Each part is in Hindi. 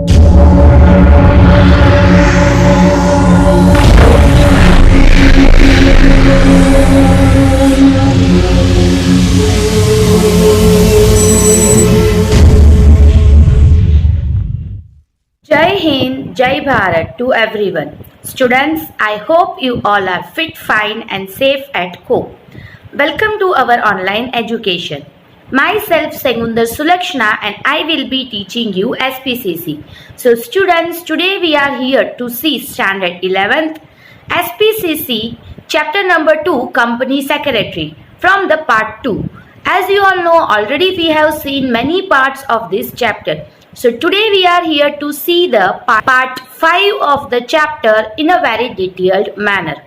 Jai Hind, Jai Bharat to everyone. Students, I hope you all are fit, fine and safe at home. Welcome to our online education. Myself Segundar Sulakshna and I will be teaching you SPCC. So students, today we are here to see standard 11th SPCC chapter number 2 Company Secretary from the part 2. As you all know, already we have seen many parts of this chapter. So today we are here to see the part 5 of the chapter in a very detailed manner.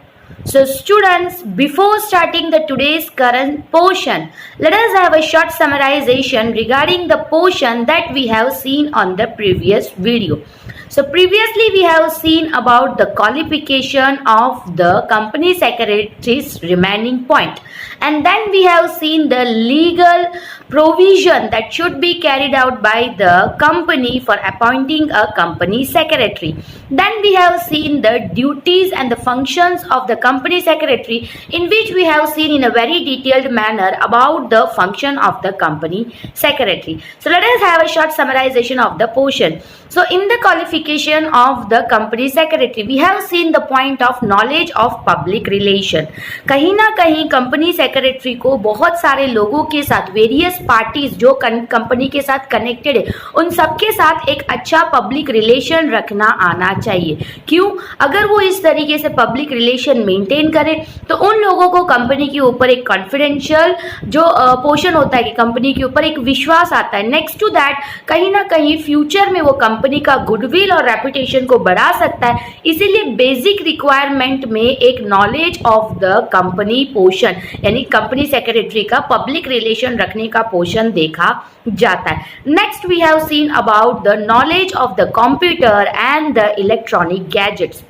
So students, before starting the today's current portion, let us have a short summarization regarding the portion that we have seen on the previous video. So previously we have seen about the qualification of the company secretary's remaining point, and then we have seen the legal provision that should be carried out by the company for appointing a company secretary. Then we have seen the duties and the functions of the company secretary, in which we have seen in a very detailed manner about the function of the company secretary. So let us have a short summarization of the portion. So in the qualification of the company secretary, we have seen the point of knowledge of public relation. कहीं ना कहीं कंपनी सेक्रेटरी को बहुत सारे लोगों के साथ, वेरियस पार्टीज जो कंपनी के साथ कनेक्टेड है, उन सबके साथ एक अच्छा पब्लिक रिलेशन रखना आना चाहिए. क्यों? अगर वो इस तरीके से पब्लिक रिलेशन मेंटेन करे तो उन लोगों को कंपनी के ऊपर एक कॉन्फिडेंशियल जो पोर्शन होता है कि कंपनी के ऊपर एक विश्वास आता है. नेक्स्ट टू दैट, कहीं ना कहीं फ्यूचर में वो कंपनी का गुडविल और रेपुटेशन को बढ़ा सकता है. इसीलिए बेसिक रिक्वायरमेंट में एक knowledge of the company portion, यानी कंपनी सेक्रेटरी का पब्लिक रिलेशन रखने का पोर्शन देखा जाता है. Next we have seen about the knowledge of the computer and the electronic gadgets.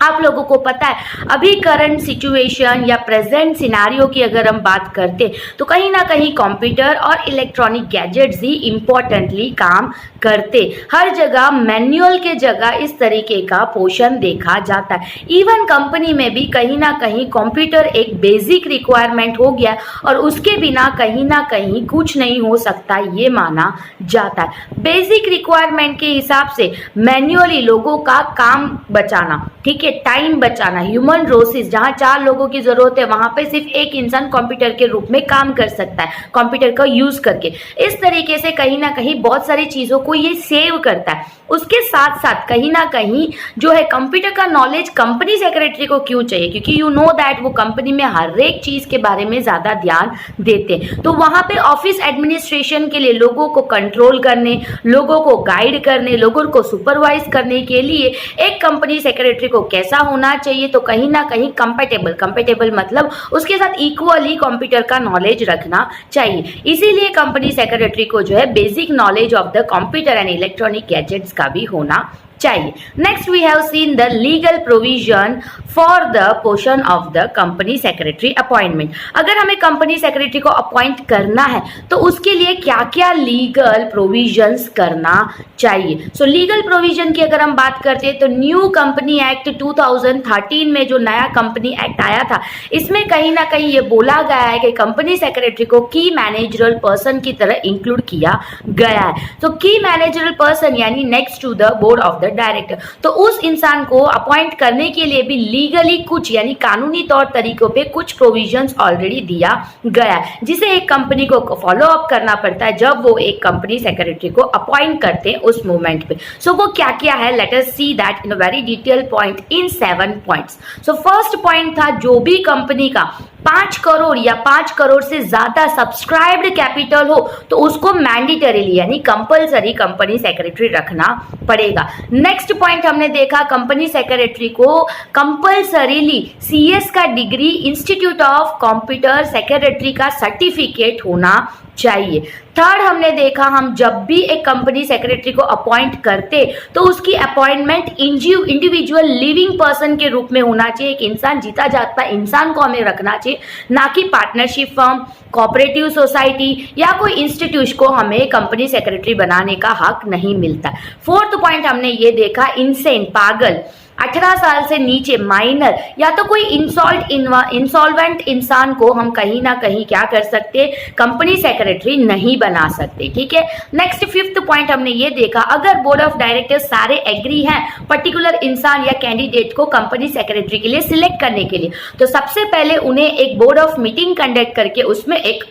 आप लोगों को पता है अभी करंट सिचुएशन या प्रेजेंट सिनारियो की अगर हम बात करते तो कहीं ना कहीं कंप्यूटर और इलेक्ट्रॉनिक गैजेट्स ही इम्पोर्टेंटली काम करते. हर जगह मैनुअल के जगह इस तरीके का पोर्शन देखा जाता है. इवन कंपनी में भी कहीं ना कहीं कंप्यूटर एक बेसिक रिक्वायरमेंट हो गया और उसके बिना कहीं ना कहीं कुछ नहीं हो सकता, ये माना जाता है. बेसिक रिक्वायरमेंट के हिसाब से मैनुअली लोगों का काम बचाना, ठीक है, टाइम बचाना, ह्यूमन रिसोर्सेज, जहां 4 लोगों की जरूरत है वहां पे सिर्फ एक इंसान कंप्यूटर के रूप में काम कर सकता है कंप्यूटर का यूज करके. इस तरीके से कहीं ना कहीं बहुत सारी चीजों को ये सेव करता है. उसके साथ साथ कहीं ना कहीं जो है कंप्यूटर का नॉलेज कंपनी सेक्रेटरी को क्यों चाहिए? क्योंकि यू नो दैट वो कंपनी में हर एक चीज के बारे में ज्यादा ध्यान देते हैं. तो वहां पे ऑफिस एडमिनिस्ट्रेशन के लिए लोगों को कंट्रोल करने, लोगों को गाइड करने, लोगों को सुपरवाइज करने के लिए एक कंपनी सेक्रेटरी को कैसा होना चाहिए? तो कहीं ना कहीं कंपेटेबल मतलब उसके साथ इक्वली कंप्यूटर का नॉलेज रखना चाहिए. इसीलिए कंपनी सेक्रेटरी को जो है basic knowledge of the computer and electronic gadgets का भी होना चाहिए. Next we have seen the legal provision for the portion of the company secretary appointment. अगर हमें कंपनी सेक्रेटरी को अपॉइंट करना है तो उसके लिए क्या क्या लीगल प्रोविजंस करना चाहिए? सो लीगल प्रोविजन की अगर हम बात करते हैं तो न्यू कंपनी एक्ट 2013 में जो नया कंपनी एक्ट आया था, इसमें कहीं ना कहीं ये बोला गया है कि कंपनी सेक्रेटरी को की मैनेजरल पर्सन की तरह इंक्लूड किया गया है. तो की मैनेजरल पर्सन यानी next to the board of the director, तो उस इंसान को अपॉइंट करने के लिए भी लीगली कुछ यानी कानूनी तौर तरीकों पे कुछ प्रोविजंस ऑलरेडी दिया गया है, जिसे एक कंपनी को फॉलो अप करना पड़ता है जब वो एक कंपनी सेक्रेटरी को अपॉइंट करते हैं उस मोमेंट पे. सो वो क्या क्या है? Let us see that in a very detail point in 7 points. So first point था जो भी कंपनी का 5 करोड़ या 5 करोड़ से ज्यादा सब्सक्राइब्ड कैपिटल हो तो उसको मैंडेटरीली यानी कंपलसरी कंपनी सेक्रेटरी रखना पड़ेगा. नेक्स्ट पॉइंट हमने देखा कंपनी सेक्रेटरी को कंपलसरीली सीएस का degree, institute of computer secretary का सर्टिफिकेट होना चाहिए. थर्ड हमने देखा हम जब भी एक कंपनी सेक्रेटरी को अपॉइंट करते तो उसकी अपॉइंटमेंट इंडिविजुअल लिविंग पर्सन के रूप में होना चाहिए. एक इंसान जीता जागता इंसान को हमें रखना चाहिए, ना कि पार्टनरशिप फर्म कोऑपरेटिव सोसाइटी या कोई इंस्टीट्यूशन को हमें कंपनी सेक्रेटरी बनाने का हक नहीं मिलता। फोर्थ पॉइंट हमने ये देखा, इनसेन, पागल, 18 साल से नीचे, माइनर या तो कोई इंसॉल्वेंट इंसान को हम कहीं ना कहीं क्या कर सकते, कंपनी सेक्रेटरी नहीं बना सकते। ठीक है। नेक्स्ट फिफ्थ पॉइंट हमने ये देखा, अगर बोर्ड ऑफ डायरेक्टर्स सारे एग्री हैं पर्टिकुलर इंसान या कैंडिडेट को कंपनी सेक्रेटरी के लिए सिलेक्ट करने के लिए, तो सबसे पहले उन्हें एक बोर्ड ऑफ मीटिंग कंडक्ट करके उसमें एक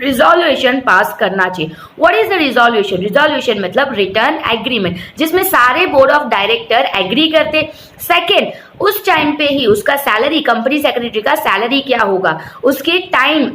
रिजोल्यूशन पास करना चाहिए। What is the resolution? Resolution मतलब रिटर्न एग्रीमेंट, जिसमें सारे बोर्ड ऑफ डायरेक्टर एग्री करते। सेकेंड, उस टाइम पे ही उसका सैलरी, कंपनी सेक्रेटरी का सैलरी क्या होगा, उसके टाइम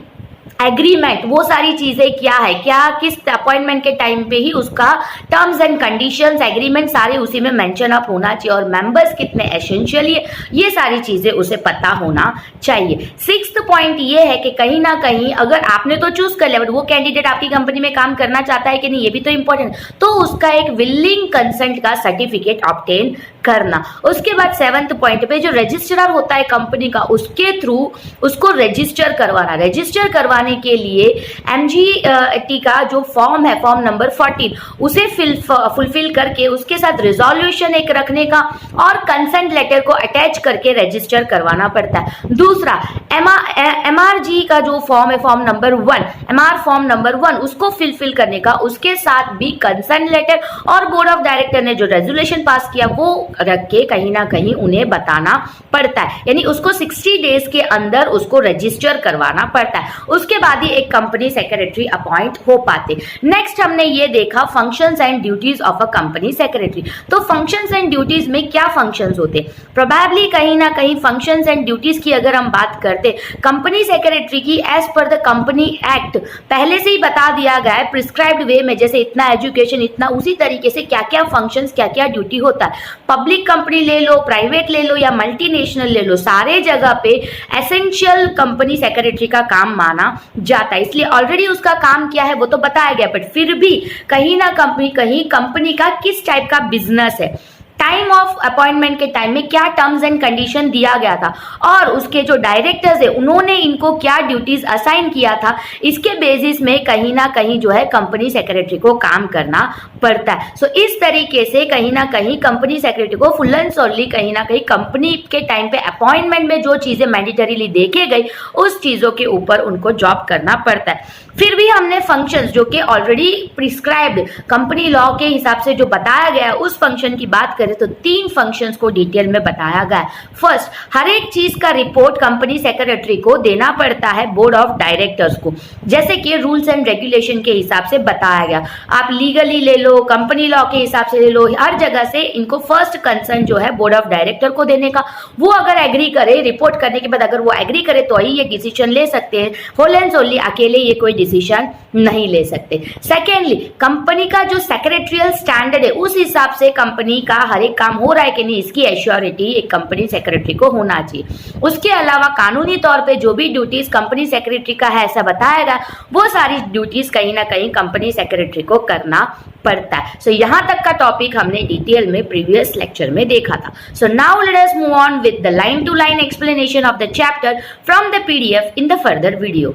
एग्रीमेंट, वो सारी चीजें क्या है, क्या किस अपॉइंटमेंट के टाइम पे ही उसका टर्म्स एंड कंडीशंस, एग्रीमेंट सारे उसी में मेंशन अप होना चाहिए, और मेंबर्स कितने एसेंशियल, ये सारी चीजें उसे पता होना चाहिए। सिक्स्थ पॉइंट ये है कि कहीं ना कहीं अगर आपने तो चूज कर लिया बट वो कैंडिडेट आपकी कंपनी में काम करना चाहता है कि नहीं, ये भी तो इंपॉर्टेंट, तो उसका एक विलिंग कंसेंट का सर्टिफिकेट ऑब्टेन करना। उसके बाद सेवंथ पॉइंट पे जो रजिस्ट्रार होता है कंपनी का, उसके थ्रू उसको रजिस्टर करवाना। रजिस्टर करवाने के लिए MGT का जो फॉर्म है, फॉर्म नंबर 14, उसे फुलफिल करके उसके साथ रिजोल्यूशन एक रखने का और कंसेंट लेटर को अटैच करके रजिस्टर करवाना पड़ता है। दूसरा, MRG का जो फॉर्म है, form number 1, MR form number 1, उसको फिलफिल करने का, उसके साथ भी कंसेंट लेटर और बोर्ड ऑफ डायरेक्टर ने जो रेजोल्यूशन पास किया वो रख के कहीं ना कहीं उन्हें बताना पड़ता है, यानी उसको 60 डेज के अंदर उसको रजिस्टर करवाना पड़ता है। उसके बाद ही एक कंपनी सेक्रेटरी अपॉइंट हो पाते। नेक्स्ट हमने ये देखा functions and duties of a company secretary. तो फंक्शंस एंड ड्यूटीज में क्या फंक्शंस होते, प्रोबेबली कहीं ना कहीं फंक्शंस एंड ड्यूटीज की अगर हम बात करते, कंपनी सेक्रेटरी की as per the company act पहले से ही बता दिया गया है प्रिस्क्राइब्ड वे में, जैसे इतना एजुकेशन, इतना, उसी तरीके से क्या क्या फंक्शंस, क्या क्या ड्यूटी होता है। पब्लिक कंपनी ले लो, प्राइवेट ले लो या मल्टीनेशनल ले लो, सारे जगह पे एसेंशियल कंपनी सेक्रेटरी का काम माना जाता है। इसलिए ऑलरेडी उसका काम क्या है वो तो बताया गया, बट फिर भी कहीं ना कहीं कंपनी का किस टाइप का बिजनेस है, टाइम ऑफ अपॉइंटमेंट के टाइम में क्या टर्म्स एंड कंडीशन दिया गया था, और उसके जो डायरेक्टर्स है उन्होंने इनको क्या ड्यूटीज असाइन किया था, इसके बेसिस में कहीं ना कहीं जो है कंपनी सेक्रेटरी को काम करना पड़ता है। सो इस तरीके से कहीं ना कहीं कंपनी सेक्रेटरी को फुल एंड सोली कहीं ना कहीं कंपनी के टाइम पे अपॉइंटमेंट में जो चीजें मैंडेटरीली देखे गई उस चीजों के ऊपर उनको जॉब करना पड़ता है। फिर भी हमने फंक्शंस जो कि ऑलरेडी प्रिस्क्राइब्ड कंपनी लॉ के हिसाब से जो बताया गया है उस फंक्शन की बात करें तो 3 फंक्शंस को डिटेल में बताया गया है। फर्स्ट, हर एक चीज का रिपोर्ट कंपनी सेक्रेटरी को देना पड़ता है बोर्ड ऑफ डायरेक्टर्स को, जैसे कि रूल्स एंड रेगुलेशन के हिसाब से बताया गया। आप लीगली ले लो, कंपनी लॉ के हिसाब से ले लो, हर जगह से इनको फर्स्ट कंसर्न जो है बोर्ड ऑफ डायरेक्टर को देने का। वो अगर एग्री करे, रिपोर्ट करने के बाद अगर वो एग्री करे तो ही ये डिसीजन ले सकते हैं, होल एंड सोली अकेले ये कोई डिसीजन नहीं ले सकते। सेकेंडली, कंपनी का जो सेक्रेटरियल स्टैंडर्ड है उस हिसाब से कंपनी का हर एक काम हो रहा है कि नहीं, इसकी एश्योरिटी एक कंपनी सेक्रेटरी को होना चाहिए। उसके अलावा कानूनी तौर पे जो भी ड्यूटीज कंपनी सेक्रेटरी का है ऐसा बताएगा, वो सारी ड्यूटीज कहीं ना कहीं कंपनी सेक्रेटरी को करना पड़ता है। सो यहाँ तक का टॉपिक हमने डिटेल में प्रीवियस लेक्चर में देखा था। So now let us move on with the line to line explanation of the chapter from the PDF in the further video.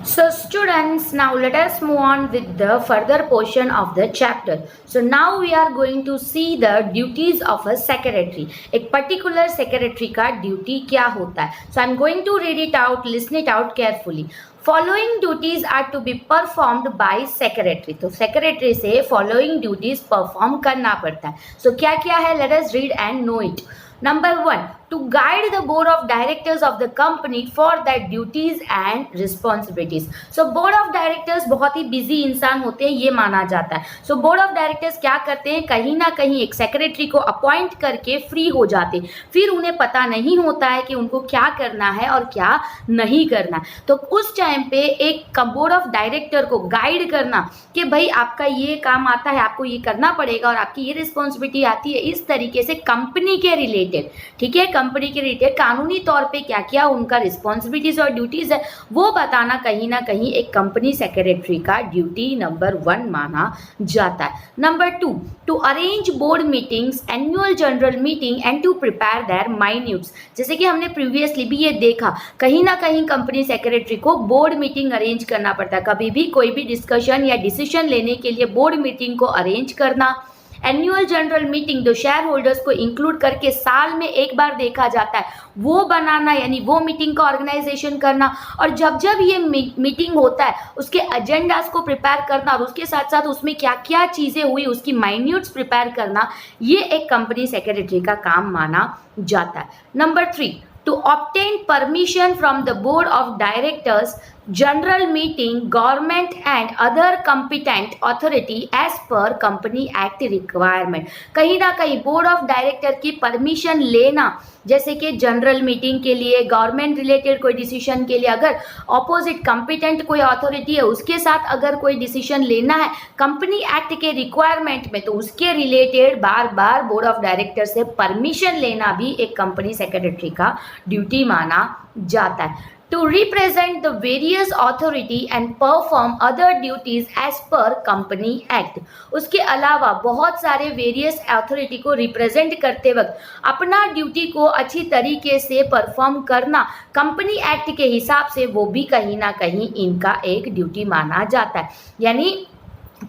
So students, now let us move on with the further portion of the chapter. So now we are going to see the duties of a secretary. एक particular secretary का duty क्या होता है? So I'm going to read it out, listen it out carefully. Following duties are to be performed by secretary. तो secretary से following duties perform करना पड़ता है. So क्या क्या है? Let us read and know it. Number 1, to guide the board of directors of the company for their duties and responsibilities. So board of directors बहुत ही बिजी इंसान होते हैं ये माना जाता है. So board of directors क्या करते हैं, कहीं ना कहीं एक सेक्रेटरी को अपॉइंट करके फ्री हो जाते हैं, फिर उन्हें पता नहीं होता है कि उनको क्या करना है और क्या नहीं करना. तो उस टाइम पे एक बोर्ड ऑफ डायरेक्टर को गाइड करना कि भाई आपका ये काम आता है, आपको ये करना पड़ेगा और आपकी ये रिस्पॉन्सिबिलिटी आती है, इस तरीके से कंपनी के रिलेटेड, ठीक है, कंपनी के रिलेटेड कानूनी तौर पे क्या क्या उनका रिस्पॉन्सिबिलिटीज और ड्यूटीज है वो बताना कहीं ना कहीं एक कंपनी सेक्रेटरी का ड्यूटी नंबर 1 माना जाता है। Number 2, to arrange board meetings, annual general meeting and to prepare their minutes. जैसे कि हमने प्रीवियसली भी ये देखा, कहीं ना कहीं कंपनी सेक्रेटरी को बोर्ड मीटिंग अरेंज करना पड़ता है। कभी भी कोई भी डिस्कशन या डिसीजन लेने के लिए बोर्ड मीटिंग को अरेंज करना, एनुअल जनरल मीटिंग जो शेयर होल्डर्स को इंक्लूड करके साल में एक बार देखा जाता है वो बनाना, यानी वो मीटिंग का ऑर्गेनाइजेशन करना, और जब जब ये मीटिंग होता है उसके एजेंडास को प्रिपेयर करना और उसके साथ साथ उसमें क्या क्या चीज़ें हुई उसकी माइन्यूट्स प्रिपेयर करना, ये एक कंपनी सेक्रेटरी का काम माना जाता है। Number 3, to obtain permission from the board of directors, general meeting, government and other competent authority as per company act requirement। कहीं ना कहीं बोर्ड ऑफ डायरेक्टर की परमिशन लेना, जैसे कि जनरल मीटिंग के लिए, गवर्नमेंट रिलेटेड कोई डिसीजन के लिए, अगर ऑपोजिट कंपिटेंट कोई अथॉरिटी है उसके साथ अगर कोई डिसीजन लेना है कंपनी एक्ट के रिक्वायरमेंट में, तो उसके related bar bar board of director से परमिशन लेना भी एक कंपनी सेक्रेटरी का ड्यूटी माना जाता है। To represent the various authority and perform other duties as per Company Act। उसके अलावा बहुत सारे वेरियस अथॉरिटी को रिप्रेजेंट करते वक्त अपना ड्यूटी को अच्छी तरीके से परफॉर्म करना कंपनी एक्ट के हिसाब से वो भी कहीं ना कहीं इनका एक ड्यूटी माना जाता है। यानी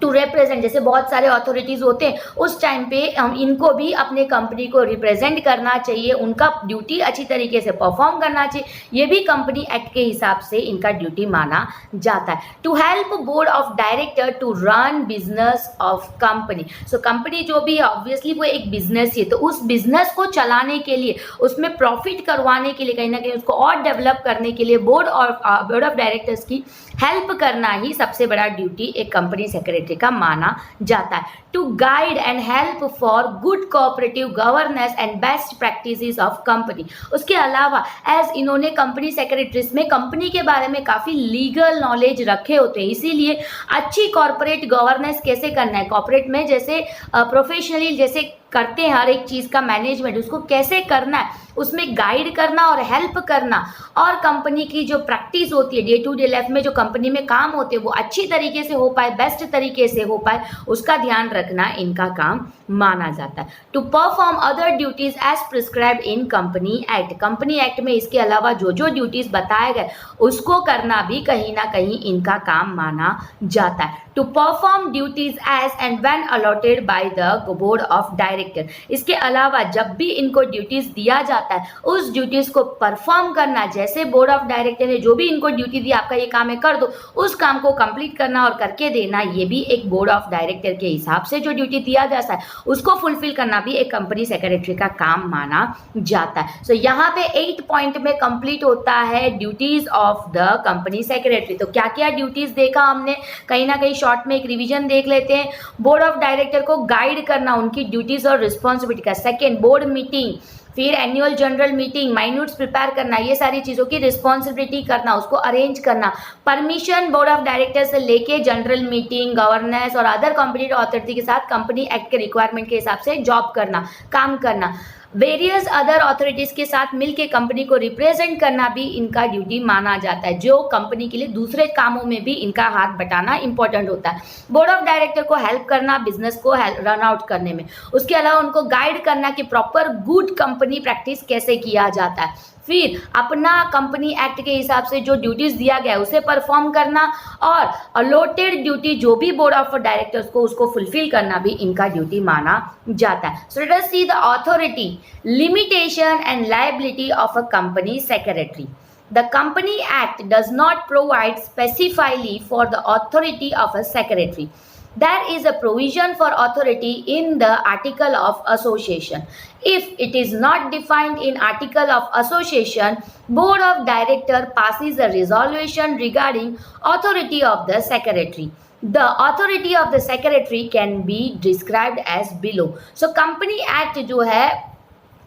टू रिप्रेजेंट, जैसे बहुत सारे अथॉरिटीज़ होते हैं उस टाइम पे हम इनको भी अपने कंपनी को रिप्रेजेंट करना चाहिए, उनका ड्यूटी अच्छी तरीके से परफॉर्म करना चाहिए, ये भी कंपनी एक्ट के हिसाब से इनका ड्यूटी माना जाता है। To help board of director to run business of company. So company जो भी है ऑब्वियसली वो एक बिजनेस ही है, तो उस बिजनेस को चलाने के लिए, उसमें प्रॉफिट करवाने के लिए, कहीं ना कहीं उसको और डेवलप करने के लिए बोर्ड ऑफ डायरेक्टर्स की हेल्प करना ही सबसे बड़ा ड्यूटी एक कंपनी सेक्रेटरी का माना जाता है। To guide and help for good cooperative governance and best practices of company. उसके अलावा एज इन्होंने कंपनी सेक्रेटरीज में कंपनी के बारे में काफ़ी लीगल नॉलेज रखे होते हैं, इसीलिए अच्छी कॉर्पोरेट गवर्नेंस कैसे करना है, कॉर्पोरेट में जैसे प्रोफेशनली जैसे करते हैं हर एक चीज़ का मैनेजमेंट, उसको कैसे करना है उसमें गाइड करना और हेल्प करना, और कंपनी की जो प्रैक्टिस होती है डे टू डे लाइफ में जो कंपनी में काम होते हैं वो अच्छी तरीके से हो पाए, बेस्ट तरीके से हो पाए, उसका ध्यान रखना इनका काम माना जाता है। To perform other duties as prescribe in company act. Company act में इसके अलावा जो जो ड्यूटीज बताए गए उसको करना भी कहीं ना कहीं इनका काम माना जाता है। To perform duties as and when allotted by the board of director. इसके अलावा जब भी इनको ड्यूटीज दिया जाता है उस ड्यूटीज को परफॉर्म करना, जैसे बोर्ड ऑफ डायरेक्टर ने जो भी इनको ड्यूटी दी आपका ये काम है कर दो, उस काम को कंप्लीट करना और करके देना, ये भी एक बोर्ड ऑफ डायरेक्टर के हिसाब से जो ड्यूटी दिया जाता है उसको फुलफिल करना भी एक कंपनी सेक्रेटरी का काम माना जाता है। सो यहाँ पे 8 पॉइंट में कंप्लीट होता है duties of the company secretary. तो क्या क्या ड्यूटीज देखा हमने, कहीं ना कहीं शॉर्ट में एक रिवीजन देख लेते हैं। बोर्ड ऑफ डायरेक्टर को गाइड करना, उनकी ड्यूटीज और रिस्पॉन्सिबिलिटी का। सेकेंड, बोर्ड मीटिंग, फिर एनुअल जनरल मीटिंग, माइन्यूट्स प्रिपेयर करना, ये सारी चीज़ों की रिस्पॉन्सिबिलिटी करना, उसको अरेंज करना। परमिशन बोर्ड ऑफ डायरेक्टर से लेके जनरल मीटिंग, गवर्नेंस और अदर कॉम्पिटेंट अथॉरिटी के साथ कंपनी एक्ट के रिक्वायरमेंट के हिसाब से जॉब करना, काम करना। वेरियस अदर अथॉरिटीज़ के साथ मिलके कंपनी को रिप्रेजेंट करना भी इनका ड्यूटी माना जाता है, जो कंपनी के लिए दूसरे कामों में भी इनका हाथ बटाना इंपॉर्टेंट होता है। बोर्ड ऑफ डायरेक्टर को हेल्प करना बिजनेस को रन आउट करने में, उसके अलावा उनको गाइड करना कि प्रॉपर गुड कंपनी प्रैक्टिस कैसे किया जाता है। फिर अपना कंपनी एक्ट के हिसाब से जो ड्यूटीज दिया गया है उसे परफॉर्म करना, और अलॉटेड ड्यूटी जो भी बोर्ड ऑफ डायरेक्टर्स को उसको फुलफिल करना भी इनका ड्यूटी माना जाता है। सो let us see the authority, limitation and liability of a company secretary. The Company Act does not provide specifically for the authority of a secretary. There is a provision for authority in the Article of Association. If it is not defined in Article of Association, Board of Director passes a resolution regarding authority of the Secretary. The authority of the Secretary can be described as below. So Company Act जो है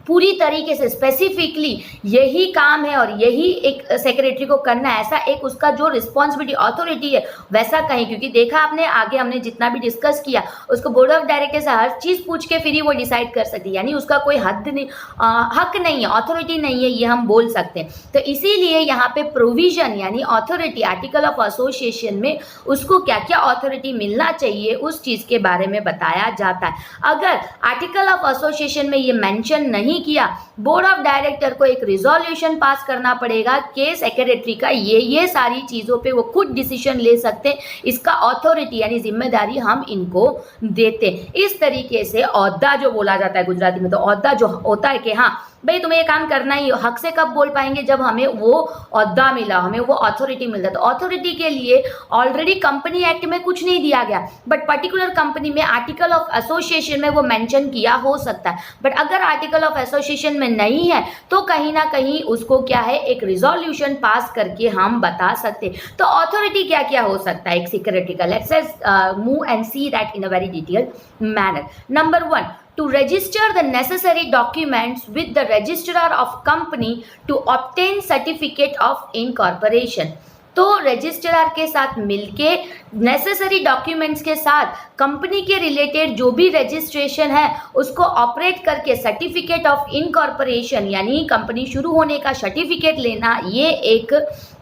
पूरी तरीके से स्पेसिफिकली यही काम है और यही एक सेक्रेटरी को करना है, ऐसा एक उसका जो रिस्पॉन्सिबिलिटी अथॉरिटी है वैसा कहीं, क्योंकि देखा आपने आगे हमने जितना भी डिस्कस किया उसको बोर्ड ऑफ डायरेक्टर से हर चीज़ पूछ के फिर ही वो डिसाइड कर सकती है, यानी उसका कोई हद नहीं, हक नहीं है, अथॉरिटी नहीं है, ये हम बोल सकते हैं। तो इसीलिए यहाँ पे प्रोविजन यानी अथॉरिटी आर्टिकल ऑफ एसोसिएशन में उसको क्या क्या अथॉरिटी मिलना चाहिए उस चीज़ के बारे में बताया जाता है। अगर आर्टिकल ऑफ एसोसिएशन में ये मेंशन नहीं किया, बोर्ड ऑफ डायरेक्टर को एक रिजोल्यूशन पास करना पड़ेगा कि सेक्रेटरी का ये सारी चीज़ों पे वो खुद डिसीजन ले सकते हैं, इसका अथॉरिटी यानी जिम्मेदारी हम इनको देते हैं। इस तरीके से ओहदा जो बोला जाता है गुजराती में, तो ओहदा जो होता है कि हाँ भाई तुम्हें ये काम करना ही, हक से कब बोल पाएंगे जब हमें वो ओहदा मिला, हमें वो अथॉरिटी मिलता। तो अथॉरिटी के लिए ऑलरेडी कंपनी एक्ट में कुछ नहीं दिया गया, बट पर्टिकुलर कंपनी में आर्टिकल ऑफ एसोसिएशन में वो मेंशन किया हो सकता है। बट अगर आर्टिकल ऑफ एसोसिएशन में नहीं है तो कहीं ना कहीं उसको क्या है एक रिजोल्यूशन पास करके हम बता सकते। तो अथॉरिटी क्या क्या हो सकता है एक सेक्रेटरी का, let's move and see that in a very detailed manner. Number 1, to register the necessary documents with the registrar of company to obtain certificate of incorporation। तो रजिस्ट्रार के साथ मिलके नेसेसरी डॉक्यूमेंट्स के साथ कंपनी के रिलेटेड जो भी रजिस्ट्रेशन है उसको ऑपरेट करके सर्टिफिकेट ऑफ इनकॉर्पोरेशन यानी कंपनी शुरू होने का सर्टिफिकेट लेना, ये एक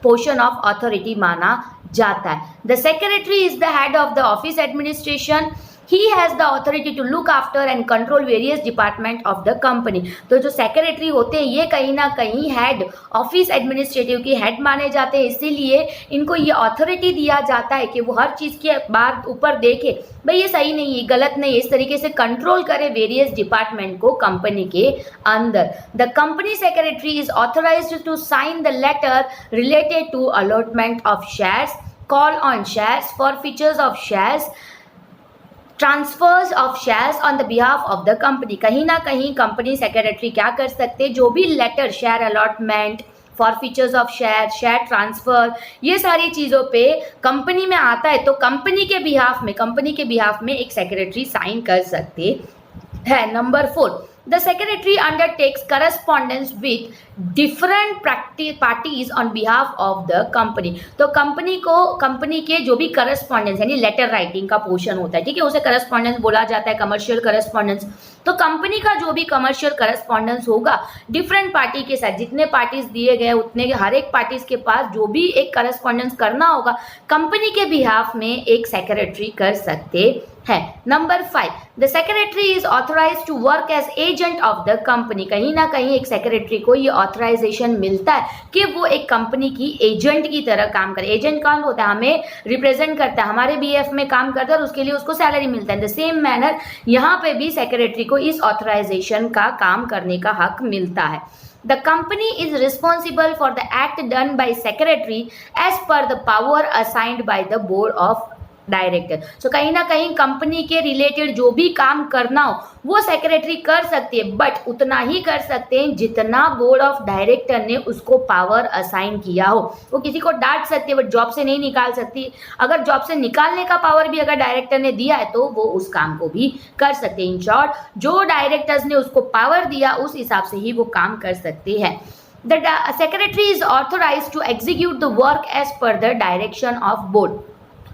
पोर्शन ऑफ अथॉरिटी माना जाता है। The secretary is the head of the office administration. He has the authority to look after and control various department of the company। तो जो सेक्रेटरी होते हैं ये कहीं ना कहीं हेड ऑफिस एडमिनिस्ट्रेटिव की हेड माने जाते हैं, इसीलिए इनको ये अथॉरिटी दिया जाता है कि वो हर चीज़ के बात ऊपर देखे, भाई ये सही नहीं है, गलत नहीं है, इस तरीके से कंट्रोल करे वेरियस डिपार्टमेंट को कंपनी के अंदर। The company secretary is authorised to sign the letter related to allotment of shares, call on shares, forfeitures of shares, transfers of shares on the behalf of the company. कहीं ना कहीं कंपनी सेक्रेटरी क्या कर सकते हैं, जो भी letter share allotment, forfeitures of share, share transfer, ये सारी चीज़ों पे कंपनी में आता है तो कंपनी के बिहाफ में एक सेक्रेटरी साइन कर सकते हैं। Number 4, the secretary undertakes correspondence with different parties on behalf of the company। तो कंपनी के जो भी करस्पॉन्डेंस यानी लेटर राइटिंग का पोर्शन होता है, ठीक है, उसे करस्पॉन्डेंस बोला जाता है, कमर्शियल करस्पॉन्डेंस। तो कंपनी का जो भी कमर्शियल करस्पॉन्डेंस होगा डिफरेंट पार्टी के साथ, जितने पार्टीज दिए गए उतने हर एक पार्टीज के पास जो भी एक करस्पॉन्डेंस करना होगा कंपनी के बिहाफ में एक सेक्रेटरी कर सकते है। Number 5, the secretary is authorised to work as agent of the company. कहीं ना कहीं एक सेक्रेटरी को ये ऑथराइजेशन मिलता है कि वो एक कंपनी की एजेंट की तरह काम करे। एजेंट कौन होता है, हमें रिप्रेजेंट करता है, हमारे बीएफ में काम करता है और उसके लिए उसको सैलरी मिलता है। द सेम मैनर यहाँ पे भी सेक्रेटरी को इस ऑथराइजेशन का काम करने का हक मिलता है। The company is responsible for the act done by secretary as per the power assigned by the board of director. So कहीं ना कहीं कंपनी के रिलेटेड जो भी काम करना हो वो सेक्रेटरी कर सकती है, बट उतना ही कर सकते हैं जितना बोर्ड ऑफ डायरेक्टर ने उसको पावर असाइन किया हो। वो किसी को डांट सकती है बट जॉब से नहीं निकाल सकती। अगर जॉब से निकालने का पावर भी अगर डायरेक्टर ने दिया है तो वो उस काम को भी कर सकते हैं। इन शॉर्ट, जो डायरेक्टर्स ने उसको पावर दिया उस हिसाब से ही वो काम कर सकते हैं। The secretary is authorised to execute the work as per the direction of board.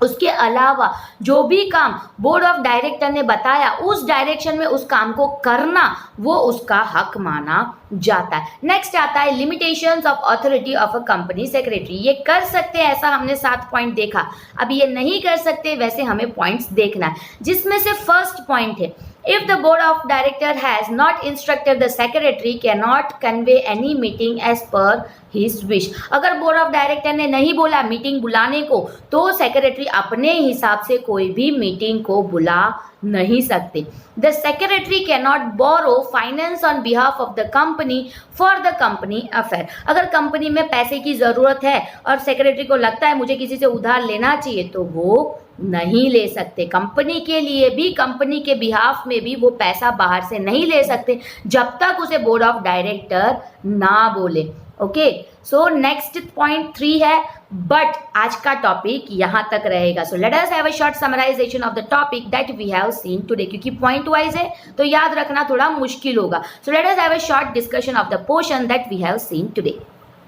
उसके अलावा जो भी काम बोर्ड ऑफ डायरेक्टर ने बताया उस डायरेक्शन में उस काम को करना वो उसका हक माना जाता है। नेक्स्ट आता है limitations of authority of a company secretary. ये कर सकते हैं ऐसा हमने 7 पॉइंट देखा, अब ये नहीं कर सकते वैसे हमें पॉइंट्स देखना है, जिसमें से फर्स्ट पॉइंट है if the board of director has not instructed the secretary cannot convey any meeting as per his wish। अगर बोर्ड ऑफ डायरेक्टर ने नहीं बोला मीटिंग बुलाने को तो सेक्रेटरी अपने हिसाब से कोई भी मीटिंग को बुला नहीं सकते। The secretary cannot borrow finance on behalf of the company for the company affair. अगर कंपनी में पैसे की ज़रूरत है और सेक्रेटरी को लगता है मुझे किसी से उधार लेना चाहिए तो वो नहीं ले सकते। कंपनी के लिए भी, कंपनी के बिहाफ में भी वो पैसा बाहर से नहीं ले सकते जब तक उसे बोर्ड ऑफ डायरेक्टर ना बोले। ओके, सो नेक्स्ट पॉइंट 3 है, बट आज का टॉपिक यहां तक रहेगा. So let us have a short summarisation of the topic that we have seen today. क्योंकि पॉइंट वाइज है तो याद रखना थोड़ा मुश्किल होगा. So let us have a short discussion of the portion that we have seen today.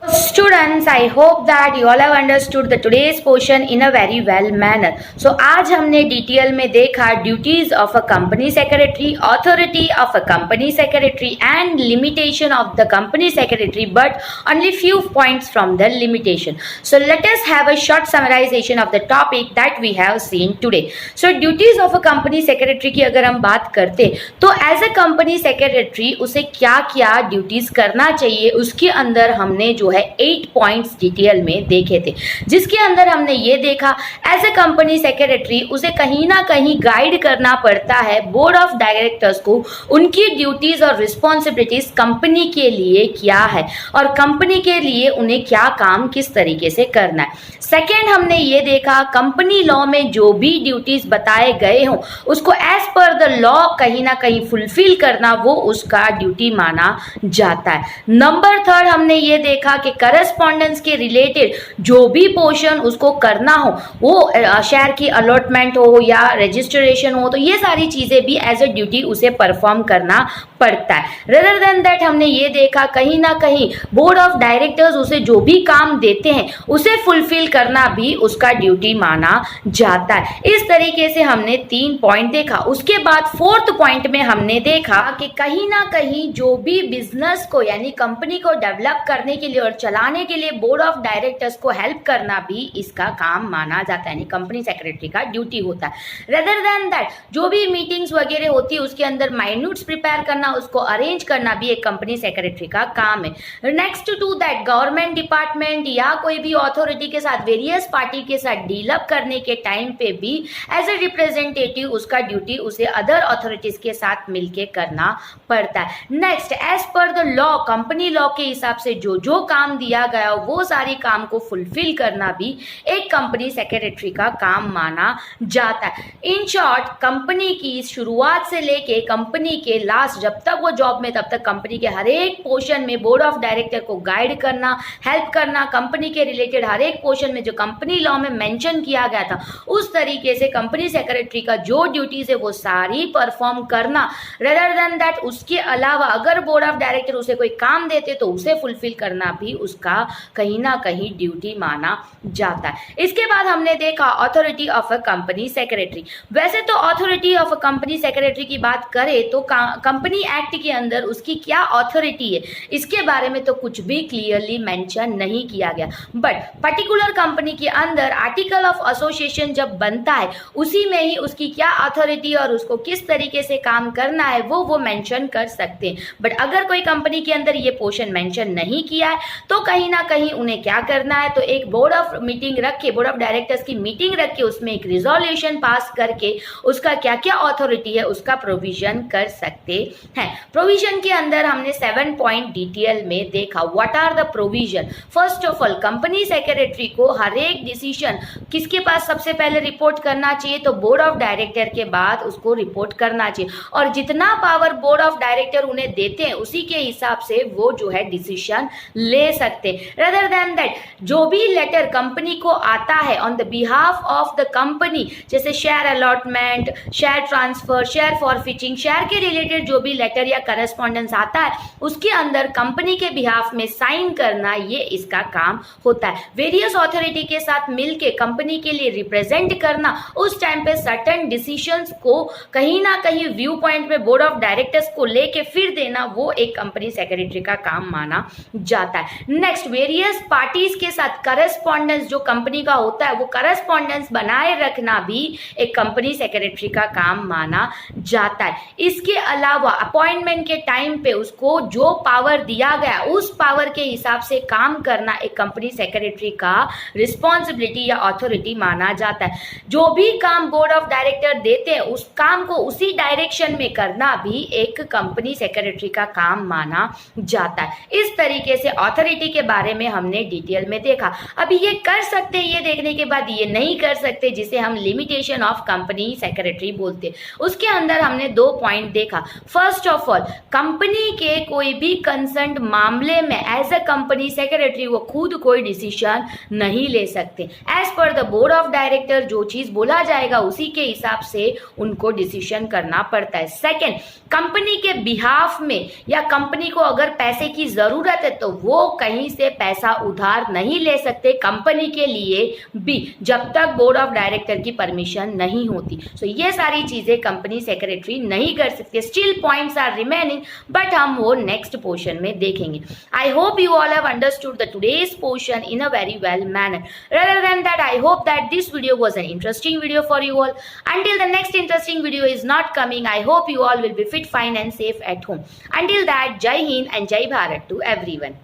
Students, I hope that you all have understood the today's portion in a very well manner. So आज हमने डिटेल में देखा duties of a company secretary, authority of a company secretary and limitation of the company secretary, but only few points from the limitation. So let us have a short summarization of the topic that we have seen today. So duties of a company secretary की अगर हम बात करते तो as a company secretary उसे क्या क्या duties करना चाहिए, उसके अंदर हमने जो है 8 पॉइंट्स डिटेल में देखे थे. जिसके अंदर हमने ये देखा एज ए कंपनी सेक्रेटरी उसे कहीं ना कहीं गाइड करना पड़ता है बोर्ड ऑफ डायरेक्टर्स को, उनकी ड्यूटीज और रिस्पॉन्सिबिलिटीज कंपनी के लिए क्या है और कंपनी के लिए उन्हें क्या काम किस तरीके से करना है. सेकेंड हमने ये देखा कंपनी लॉ में जो भी ड्यूटीज बताए गए हों उसको एज पर द लॉ कहीं ना कहीं फुलफिल करना वो उसका ड्यूटी माना जाता है. नंबर थर्ड हमने ये देखा कि करस्पॉन्डेंस के रिलेटेड जो भी पोर्शन उसको करना हो, वो शेयर की अलॉटमेंट हो या रजिस्ट्रेशन हो, तो ये सारी चीजें भी एज ए ड्यूटी उसे परफॉर्म करना पड़ता है. रेदर देन दैट हमने ये देखा कहीं ना कहीं बोर्ड ऑफ डायरेक्टर्स उसे जो भी काम देते हैं उसे फुलफिल करना भी उसका ड्यूटी माना जाता है. इस तरीके से हमने 3 पॉइंट देखा. उसके बाद फोर्थ पॉइंट में हमने देखा कि कहीं ना कहीं जो भी बिजनेस को यानी कंपनी को डेवलप करने के लिए और चलाने के लिए बोर्ड ऑफ डायरेक्टर्स को हेल्प करना भी इसका काम माना जाता है, यानी कंपनी सेक्रेटरी का ड्यूटी होता है. रेदर देन दैट जो भी मीटिंग्स वगैरह होती है उसके अंदर माइन्यूट्स प्रिपेयर करना, उसको अरेंज करना भी एक कंपनी सेक्रेटरी का काम है. Next to that government department या कोई भी अथॉरिटी के साथ वेरियस पार्टी के साथ डील अप करने के टाइम पे भी एज ए रिप्रेजेंटेटिव उसका ड्यूटी उसे अदर अथॉरिटीज के साथ मिलके करना पड़ता है. Next as per the law company law के हिसाब से जो जो काम दिया गया वो सारी काम को फुलफिल करना भी एक कंपनी सेक्रेटरी का काम माना जाता है. इन शॉर्ट कंपनी की शुरुआत से लेके कंपनी के लास्ट जब तक वो जॉब में तब तक कंपनी के हर एक पोर्शन में बोर्ड ऑफ डायरेक्टर को गाइड करना, हेल्प करना, कंपनी के रिलेटेड हर एक पोर्शन में जो कंपनी लॉ में मेंशन किया गया था उस तरीके से कंपनी सेक्रेटरी का जो ड्यूटीज है वो सारी परफॉर्म करना. रेदर देन दैट उसके अलावा अगर बोर्ड ऑफ डायरेक्टर उसे कोई काम देते तो उसे फुलफिल करना भी उसका कहीं ना कहीं ड्यूटी माना जाता है. इसके बाद हमने देखा authority of a company secretary. वैसे तो authority of a company secretary की बात करें तो कंपनी एक्ट के अंदर उसकी क्या अथॉरिटी है इसके बारे में तो कुछ भी क्लियरली मेंशन नहीं किया गया, बट पर्टिकुलर कंपनी के अंदर आर्टिकल ऑफ एसोसिएशन जब बनता है उसी में ही उसकी क्या अथॉरिटी और उसको किस तरीके से काम करना है वो मेंशन कर सकते हैं. बट अगर कोई कंपनी के अंदर ये पोर्शन मेंशन नहीं किया है तो कहीं ना कहीं उन्हें क्या करना है, तो एक बोर्ड ऑफ मीटिंग रख के, बोर्ड ऑफ डायरेक्टर्स की मीटिंग रख के उसमें एक रिजोल्यूशन पास करके उसका क्या क्या अथॉरिटी है उसका प्रोविजन कर सकते हैं. प्रोविजन के अंदर हमने 7 पॉइंट डिटेल में देखा. What are the provision? First of all company secretary को हर एक डिसीजन किसके पास सबसे पहले रिपोर्ट करना चाहिए, तो बोर्ड ऑफ डायरेक्टर के बाद उसको रिपोर्ट करना चाहिए और जितना पावर बोर्ड ऑफ डायरेक्टर उन्हें देते हैं उसी के हिसाब से वो जो है डिसीजन ले सकते हैं. रेदर देन दैट जो भी लेटर कंपनी को आता है on the behalf of the company, जैसे share allotment, share transfer, share forfeiting, share के रिलेटेड जो भी लेटर या करस्पॉन्डेंस आता है उसके अंदर कंपनी के बिहाफ में साइन करना ये इसका काम होता है. वेरियस अथॉरिटी के साथ मिलके कंपनी के लिए रिप्रेजेंट करना, उस टाइम पे सर्टेन डिसीजंस को कहीं ना कहीं व्यू पॉइंट में बोर्ड ऑफ डायरेक्टर्स को लेके फिर देना, वो एक कंपनी सेक्रेटरी का काम माना जाता है. नेक्स्ट वेरियस पार्टीज के साथ करस्पॉन्डेंस जो कंपनी का होता है वो करस्पॉन्डेंस बनाए रखना भी एक कंपनी सेक्रेटरी का काम माना जाता है. इसके अलावा अपॉइंटमेंट के टाइम पे उसको जो पावर दिया गया उस पावर के हिसाब से काम करना एक कंपनी सेक्रेटरी का रिस्पॉन्सिबिलिटी या अथॉरिटी माना जाता है. जो भी काम बोर्ड ऑफ डायरेक्टर देते हैं उस काम को उसी डायरेक्शन में करना भी एक कंपनी सेक्रेटरी का काम माना जाता है. इस तरीके से अथॉरिटी के बारे में हमने डिटेल में देखा। अभी ये कर सकते हैं, ये देखने के बाद ये नहीं कर सकते, जिसे हम लिमिटेशन ऑफ कंपनी सेक्रेटरी बोलते हैं। उसके अंदर हमने 2 पॉइंट देखा। फर्स्ट ऑफ ऑल, कंपनी के कोई भी कंसर्न मामले में एज अ कंपनी सेक्रेटरी वो खुद कोई डिसीजन नहीं ले सकते। As per the board of director जो चीज बोला जाएगा उसी के हिसाब से उनको डिसीजन करना पड़ता है। सेकेंड, कंपनी के बिहाफ में या कंपनी को अगर पैसे की जरूरत है तो वो कहीं से पैसा उधार नहीं ले सकते कंपनी के लिए भी, जब तक बोर्ड ऑफ डायरेक्टर की परमिशन नहीं होती। सो ये सारी चीजें कंपनी सेक्रेटरी नहीं कर सकते। Still points are remaining, but हम वो नेक्स्ट पोर्शन में देखेंगे। I hope you all have understood the today's portion in a very well manner. Rather than that, I hope that this video was an interesting video for you all. Until the next interesting video is not coming, I hope you all will be fit, fine and safe at home. Until that, Jai Hind and Jai Bharat to everyone.